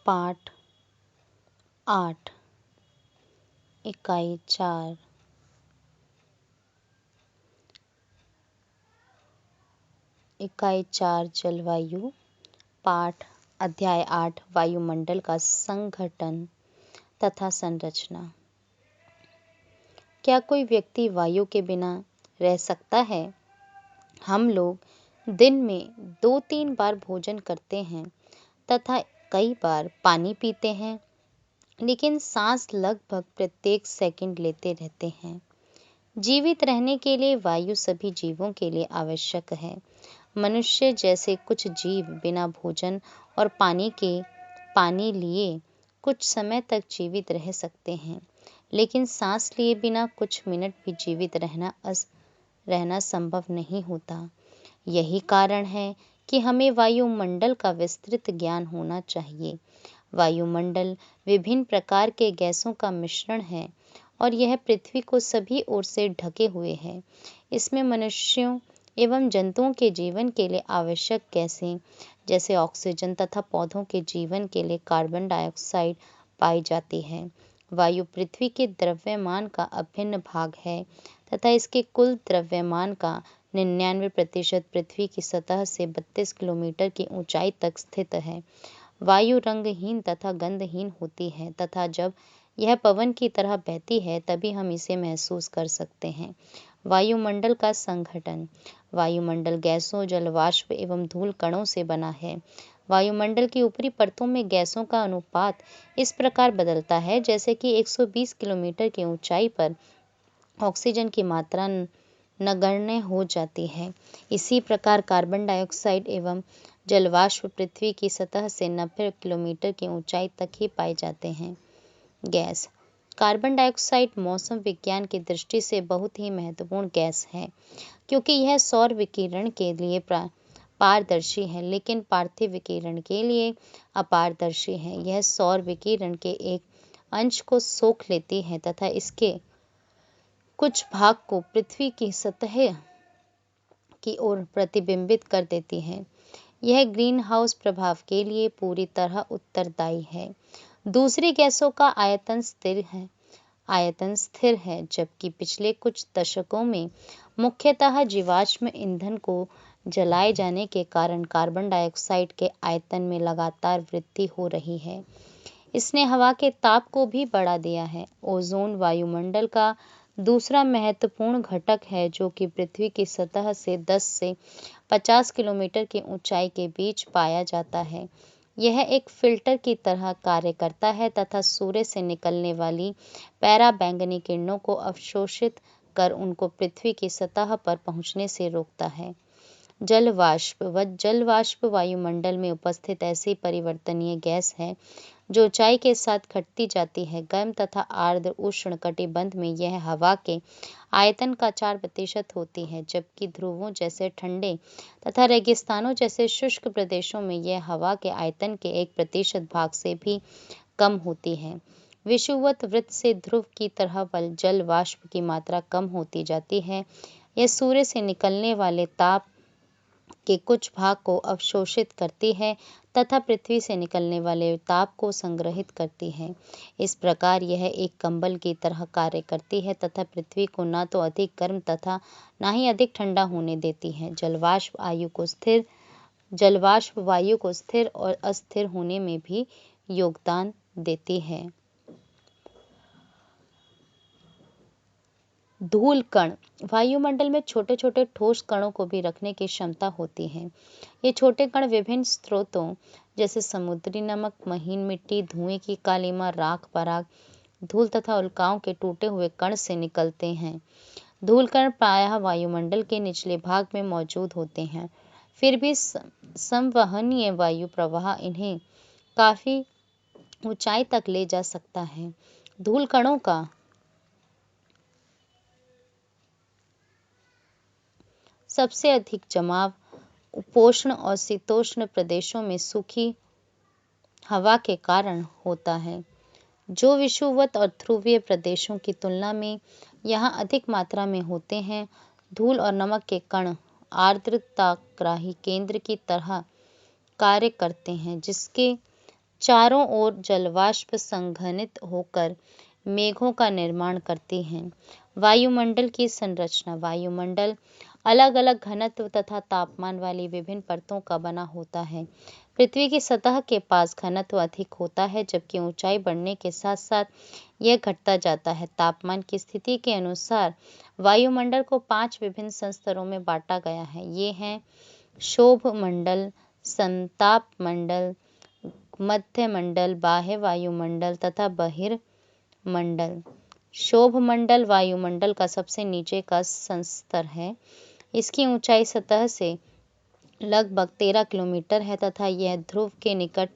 पाठ 8 इकाई 4 जलवायु। पाठ अध्याय 8 वायुमंडल का संघटन तथा संरचना। क्या कोई व्यक्ति वायु के बिना रह सकता है? हम लोग दिन में 2-3 बार भोजन करते हैं तथा कई बार पानी पीते हैं, लेकिन सांस लगभग प्रत्येक सेकंड लेते रहते हैं। जीवित रहने के लिए वायु सभी जीवों के लिए आवश्यक है। मनुष्य जैसे कुछ जीव बिना भोजन और पानी लिए कुछ समय तक जीवित रह सकते हैं, लेकिन सांस लिए बिना कुछ मिनट भी जीवित रहना संभव नहीं होता। यही कारण है कि हमें वायुमंडल का विस्तृत ज्ञान होना चाहिए। वायुमंडल विभिन्न प्रकार के गैसों का मिश्रण है और यह पृथ्वी को सभी ओर से ढके हुए है। इसमें मनुष्यों एवं जंतुओं के जीवन के लिए आवश्यक गैसें जैसे ऑक्सीजन तथा पौधों के जीवन के लिए कार्बन डाइऑक्साइड पाई जाती है। वायु पृथ्वी के द्रव्यमान का अभिन्न भाग है तथा इसके कुल द्रव्यमान का 99% पृथ्वी की सतह से 32 किलोमीटर की ऊंचाई तक स्थित है। वायु रंगहीन तथा गंधहीन होती है तथा जब यह पवन की तरह बहती है तभी हम इसे महसूस कर सकते हैं। वायुमंडल का संघटन। वायुमंडल गैसों, जलवाष्प एवं धूल कणों से बना है। वायुमंडल की ऊपरी परतों में गैसों का अनुपात इस प्रकार बदलता है जैसे कि 120 किलोमीटर की ऊंचाई पर ऑक्सीजन की मात्रा नगण्य हो जाती है। इसी प्रकार कार्बन डाइऑक्साइड एवं जलवाष्प पृथ्वी की सतह से 90 किलोमीटर की ऊंचाई तक ही पाए जाते हैं। गैस। कार्बन डाइऑक्साइड मौसम विज्ञान की दृष्टि से बहुत ही महत्वपूर्ण गैस है, क्योंकि यह सौर विकिरण के लिए पारदर्शी है, लेकिन पार्थिव विकिरण के लिए अपारदर्शी है। यह सौर विकिरण के एक अंश को सोख लेती है तथा इसके कुछ भाग को पृथ्वी की सतह की ओर प्रतिबिंबित कर देती है। यह ग्रीन हाउस प्रभाव के लिए पूरी तरह उत्तरदायी है। दूसरी गैसों का आयतन स्थिर है, जबकि पिछले कुछ दशकों में मुख्यतः जीवाश्म ईंधन को जलाए जाने के कारण कार्बन डाइऑक्साइड के आयतन में लगातार वृद्धि हो रही है। इसने हवा के ताप को भी बढ़ा दिया है। ओजोन वायुमंडल का दूसरा महत्वपूर्ण घटक है, जो कि पृथ्वी की सतह से 10 से 50 किलोमीटर की ऊंचाई के बीच पाया जाता है। यह एक फिल्टर की तरह कार्य करता है तथा सूर्य से निकलने वाली पराबैंगनी किरणों को अवशोषित कर उनको पृथ्वी की सतह पर पहुंचने से रोकता है। जलवाष्प वायुमंडल में उपस्थित ऐसी परिवर्तनीय गैस है जो ऊंचाई के साथ घटती जाती है। गर्म तथा आर्द्र उष्ण कटिबंध में यह हवा के आयतन का 4% होती है, जबकि ध्रुवों जैसे ठंडे तथा रेगिस्तानों जैसे शुष्क प्रदेशों में यह हवा के आयतन के 1% भाग से भी कम होती है। विषुवत वृत्त से ध्रुव की तरह जल वाष्प की मात्रा कम होती जाती है। यह सूर्य से निकलने वाले ताप के कुछ भाग को अवशोषित करती है तथा पृथ्वी से निकलने वाले ताप को संग्रहित करती है। इस प्रकार यह एक कंबल की तरह कार्य करती है तथा पृथ्वी को न तो अधिक गर्म तथा न ही अधिक ठंडा होने देती है। जलवाष्प वायु को स्थिर और अस्थिर होने में भी योगदान देती है। धूल कण। वायुमंडल में छोटे छोटे ठोस कणों को भी रखने की क्षमता होती है। ये छोटे कण विभिन्न स्रोतों जैसे समुद्री नमक, महीन मिट्टी, धुएं की कालीमा, राख, पराग, धूल तथा उल्काओं के टूटे हुए कण से निकलते हैं। धूल कण प्रायः वायुमंडल के निचले भाग में मौजूद होते हैं, फिर भी संवहनीय वायु प्रवाह इन्हें काफी ऊंचाई तक ले जा सकता है। धूल कणों का सबसे अधिक जमाव उपोष्ण और शीतोष्ण प्रदेशों में सूखी हवा के कारण होता है, जो विषुवत और ध्रुवीय प्रदेशों की तुलना में यहाँ अधिक मात्रा में होते हैं। धूल और नमक के कण आर्द्रताग्राही केंद्र की तरह कार्य करते हैं, जिसके चारों ओर जलवाष्प संघनित होकर मेघों का निर्माण करती हैं। वायुमंडल की संरचना। वायुमंडल अलग अलग घनत्व तथा तापमान वाली विभिन्न परतों का बना होता है। पृथ्वी की सतह के पास घनत्व अधिक होता है, जबकि ऊंचाई बढ़ने के साथ साथ यह घटता जाता है। तापमान की स्थिति के अनुसार वायुमंडल को 5 विभिन्न संस्तरों में बांटा गया है। ये हैं क्षोभ मंडल, संताप मंडल, मध्य मंडल, बाह्य वायुमंडल तथा बहिर्मंडल। क्षोभ मंडल वायुमंडल का सबसे नीचे का संस्तर है। इसकी ऊंचाई सतह से लगभग 13 किलोमीटर है तथा यह ध्रुव के निकट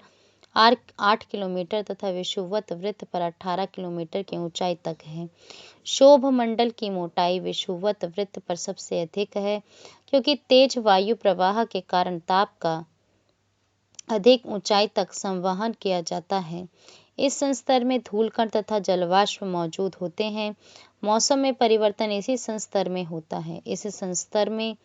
8 किलोमीटर तथा विषुवत वृत्त पर 18 किलोमीटर की ऊंचाई तक है। क्षोभ मंडल की मोटाई विषुवत वृत्त पर सबसे अधिक है, क्योंकि तेज वायु प्रवाह के कारण ताप का अधिक ऊंचाई तक संवहन किया जाता है। इस संस्तर में धूलकण तथा जलवाष्प मौजूद होते हैं। मौसम में परिवर्तन इसी संस्तर में होता है। इस संस्तर में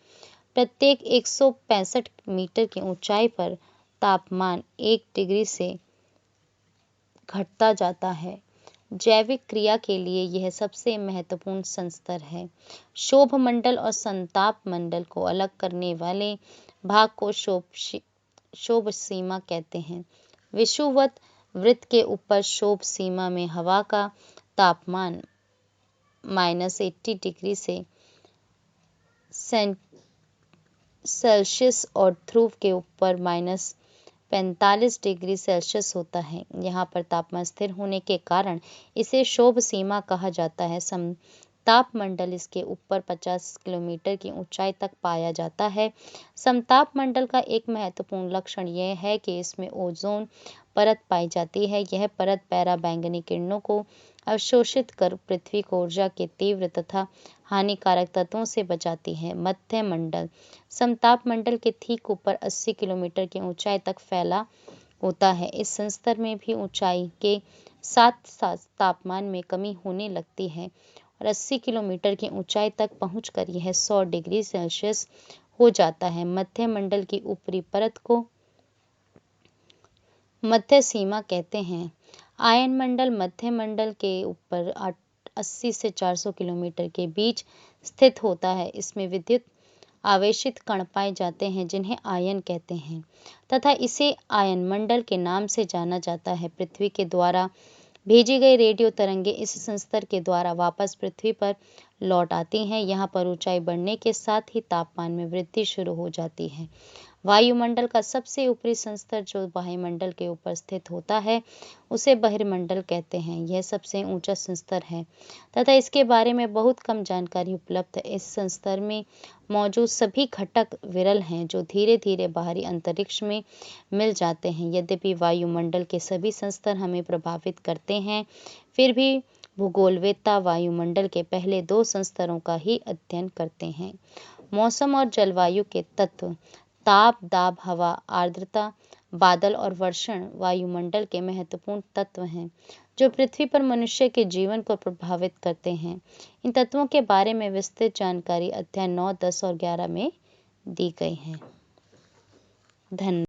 प्रत्येक 165 मीटर की ऊंचाई पर तापमान 1 डिग्री से घटता जाता है। जैविक क्रिया के लिए यह सबसे महत्वपूर्ण संस्तर है। क्षोभ मंडल और संताप मंडल को अलग करने वाले भाग को क्षोभ सीमा कहते हैं। विषुवत वृत्त के ऊपर क्षोभ सीमा में हवा का तापमान -80 डिग्री सेल्सियस और ध्रुव के ऊपर -45 डिग्री सेल्सियस होता है। यहाँ पर तापमान स्थिर होने के कारण इसे क्षोभ सीमा कहा जाता है। समताप मंडल इसके ऊपर 50 किलोमीटर की ऊंचाई तक पाया जाता है। समताप मंडल का एक महत्वपूर्ण लक्षण यह है कि इसमें ओजोन परत पाई जाती है। यह परत पराबैंगनी किरणों को अवशोषित कर पृथ्वी को ऊर्जा के तीव्र तथा हानिकारक तत्वों से बचाती है। मध्य मंडल समताप मंडल के ठीक ऊपर 80 किलोमीटर की ऊंचाई तक फैला होता है। इस संस्तर में भी ऊंचाई के साथ साथ तापमान में कमी होने लगती है और 80 किलोमीटर की ऊंचाई तक पहुंचकर यह 100 डिग्री सेल्सियस हो जाता है। मध्य मंडल की ऊपरी परत को मध्य सीमा कहते हैं। आयन मंडल मध्य मंडल के ऊपर 80 से 400 किलोमीटर के बीच स्थित होता है। इसमें विद्युत आवेशित कण पाए जाते हैं, जिन्हें आयन कहते हैं तथा इसे आयन मंडल के नाम से जाना जाता है। पृथ्वी के द्वारा भेजी गई रेडियो तरंगें इस संस्तर के द्वारा वापस पृथ्वी पर लौट आती हैं। यहाँ पर ऊंचाई बढ़ने के साथ ही तापमान में वृद्धि शुरू हो जाती है। वायुमंडल का सबसे ऊपरी संस्तर जो वायुमंडल के ऊपर स्थित होता है, उसे बहिर्मंडल कहते हैं। यह सबसे ऊंचा संस्तर है तथा इसके बारे में बहुत कम जानकारी उपलब्ध है। इस संस्तर में मौजूद सभी घटक विरल हैं, जो धीरे धीरे बाहरी अंतरिक्ष में मिल जाते हैं। यद्यपि वायुमंडल के सभी संस्तर हमें प्रभावित करते हैं, फिर भी भूगोलवेत्ता वायुमंडल के पहले 2 संस्तरों का ही अध्ययन करते हैं। मौसम और जलवायु के तत्व। ताप, दाब, हवा, आर्द्रता, बादल और वर्षण वायुमंडल के महत्वपूर्ण तत्व हैं, जो पृथ्वी पर मनुष्य के जीवन को प्रभावित करते हैं। इन तत्वों के बारे में विस्तृत जानकारी अध्याय 9, 10 और 11 में दी गई है। धन्यवाद।